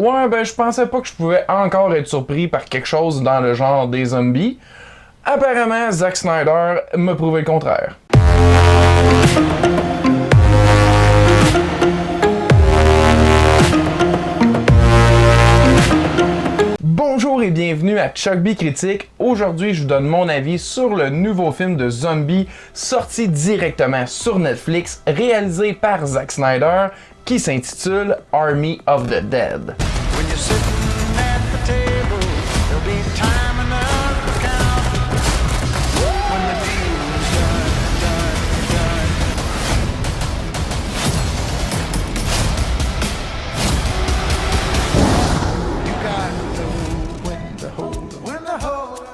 Ouais, ben je pensais pas que je pouvais encore être surpris par quelque chose dans le genre des zombies. Apparemment, Zack Snyder m'a prouvé le contraire. Bonjour et bienvenue à Chuck B Critique. Aujourd'hui, je vous donne mon avis sur le nouveau film de zombies sorti directement sur Netflix, réalisé par Zack Snyder, qui s'intitule Army of the Dead.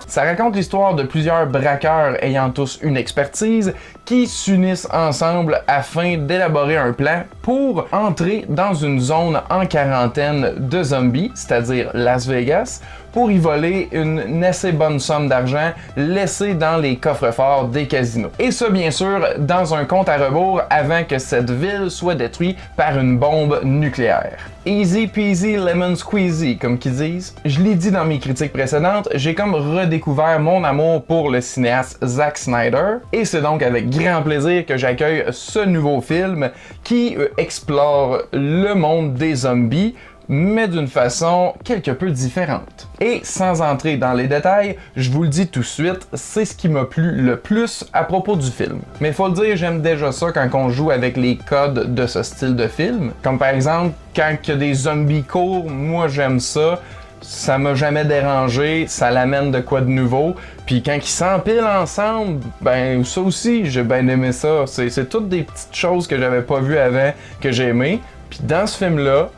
Ça raconte l'histoire de plusieurs braqueurs ayant tous une expertise qui s'unissent ensemble afin d'élaborer un plan pour entrer dans une zone en quarantaine de zombies, c'est-à-dire Las Vegas, pour y voler une assez bonne somme d'argent laissée dans les coffres-forts des casinos. Et ça, bien sûr, dans un compte à rebours avant que cette ville soit détruite par une bombe nucléaire. Easy peasy lemon squeezy, comme qu'ils disent. Je l'ai dit dans mes critiques précédentes, j'ai comme redécouvert mon amour pour le cinéaste Zack Snyder, et c'est donc avec grand plaisir que j'accueille ce nouveau film qui explore le monde des zombies, mais d'une façon quelque peu différente. Et sans entrer dans les détails, je vous le dis tout de suite, c'est ce qui m'a plu le plus à propos du film. Mais faut le dire, j'aime déjà ça quand on joue avec les codes de ce style de film. Comme par exemple, quand il y a des zombies courts, moi j'aime ça. Ça m'a jamais dérangé, ça l'amène de quoi de nouveau. Puis quand ils s'empilent ensemble, ben ça aussi, j'ai bien aimé ça. C'est toutes des petites choses que j'avais pas vues avant, que j'ai aimé. Puis dans ce film-là,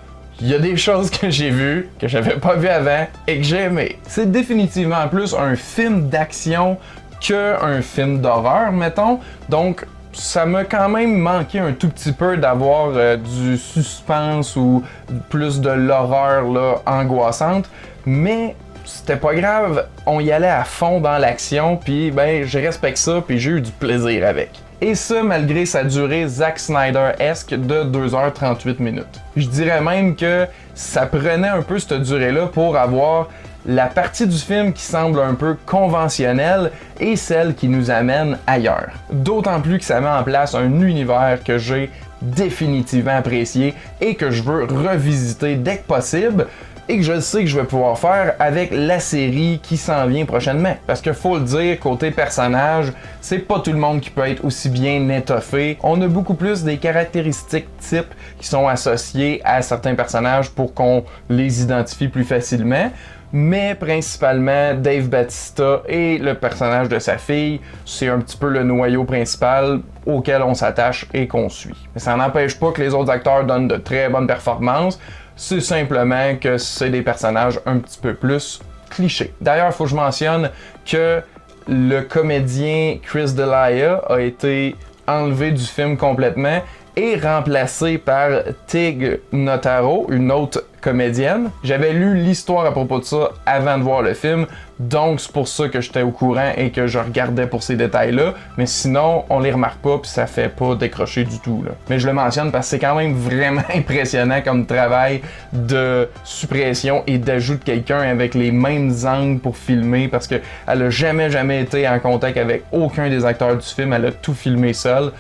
il y a des choses que j'ai vues, que j'avais pas vues avant et que j'ai aimé. C'est définitivement plus un film d'action qu'un film d'horreur, mettons. Donc, ça m'a quand même manqué un tout petit peu d'avoir du suspense ou plus de l'horreur là, angoissante. Mais c'était pas grave, on y allait à fond dans l'action, puis ben, je respecte ça, puis j'ai eu du plaisir avec. Et ça, malgré sa durée Zack Snyder-esque de 2h38 minutes. Je dirais même que ça prenait un peu cette durée-là pour avoir la partie du film qui semble un peu conventionnelle et celle qui nous amène ailleurs. D'autant plus que ça met en place un univers que j'ai définitivement apprécié et que je veux revisiter dès que possible, et que je sais que je vais pouvoir faire avec la série qui s'en vient prochainement. Parce que faut le dire, côté personnage, c'est pas tout le monde qui peut être aussi bien étoffé. On a beaucoup plus des caractéristiques types qui sont associées à certains personnages pour qu'on les identifie plus facilement. Mais principalement, Dave Bautista et le personnage de sa fille, c'est un petit peu le noyau principal auquel on s'attache et qu'on suit. Mais ça n'empêche pas que les autres acteurs donnent de très bonnes performances. C'est simplement que c'est des personnages un petit peu plus clichés. D'ailleurs, il faut que je mentionne que le comédien Chris D'Elia a été enlevé du film complètement et remplacé par Tig Notaro, une autre comédienne. J'avais lu l'histoire à propos de ça avant de voir le film, donc c'est pour ça que j'étais au courant et que je regardais pour ces détails-là, mais sinon, on les remarque pas puis ça fait pas décrocher du tout, là. Mais je le mentionne parce que c'est quand même vraiment impressionnant comme travail de suppression et d'ajout de quelqu'un avec les mêmes angles pour filmer, parce que elle a jamais été en contact avec aucun des acteurs du film, elle a tout filmé seule.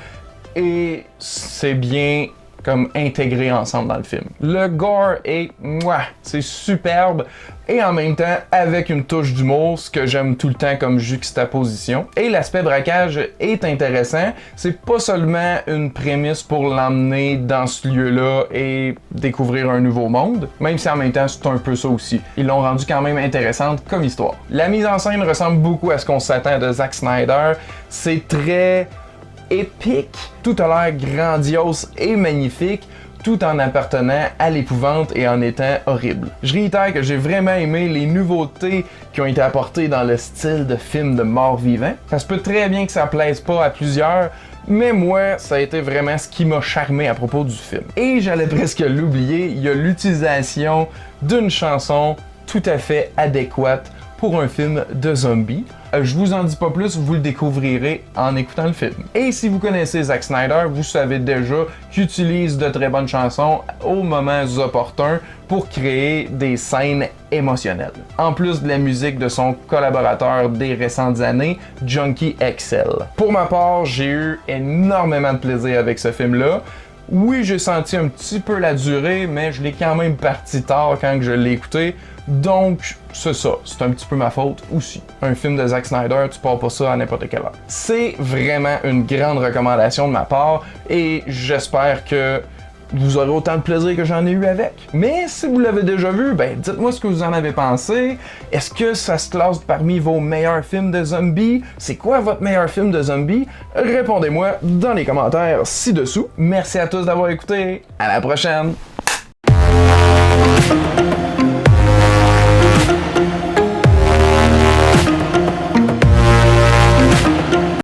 Et c'est bien comme intégré ensemble dans le film. Le gore est c'est superbe et en même temps avec une touche d'humour, ce que j'aime tout le temps comme juxtaposition. Et l'aspect braquage est intéressant, c'est pas seulement une prémisse pour l'emmener dans ce lieu-là et découvrir un nouveau monde, même si en même temps c'est un peu ça aussi. Ils l'ont rendu quand même intéressante comme histoire. La mise en scène ressemble beaucoup à ce qu'on s'attend de Zack Snyder, c'est très épique, tout a l'air grandiose et magnifique, tout en appartenant à l'épouvante et en étant horrible. Je réitère que j'ai vraiment aimé les nouveautés qui ont été apportées dans le style de film de mort-vivant. Ça se peut très bien que ça plaise pas à plusieurs, mais moi, ça a été vraiment ce qui m'a charmé à propos du film. Et j'allais presque l'oublier, il y a l'utilisation d'une chanson tout à fait adéquate pour un film de zombies. Je vous en dis pas plus, vous le découvrirez en écoutant le film. Et si vous connaissez Zack Snyder, vous savez déjà qu'il utilise de très bonnes chansons aux moments opportuns pour créer des scènes émotionnelles. En plus de la musique de son collaborateur des récentes années, Junkie XL. Pour ma part, j'ai eu énormément de plaisir avec ce film-là. Oui, j'ai senti un petit peu la durée, mais je l'ai quand même parti tard quand je l'ai écouté. Donc, c'est ça. C'est un petit peu ma faute aussi. Un film de Zack Snyder, tu pars pas ça à n'importe quelle heure. C'est vraiment une grande recommandation de ma part et j'espère que vous aurez autant de plaisir que j'en ai eu avec. Mais si vous l'avez déjà vu, ben dites-moi ce que vous en avez pensé. Est-ce que ça se classe parmi vos meilleurs films de zombies? C'est quoi votre meilleur film de zombies? Répondez-moi dans les commentaires ci-dessous. Merci à tous d'avoir écouté. À la prochaine!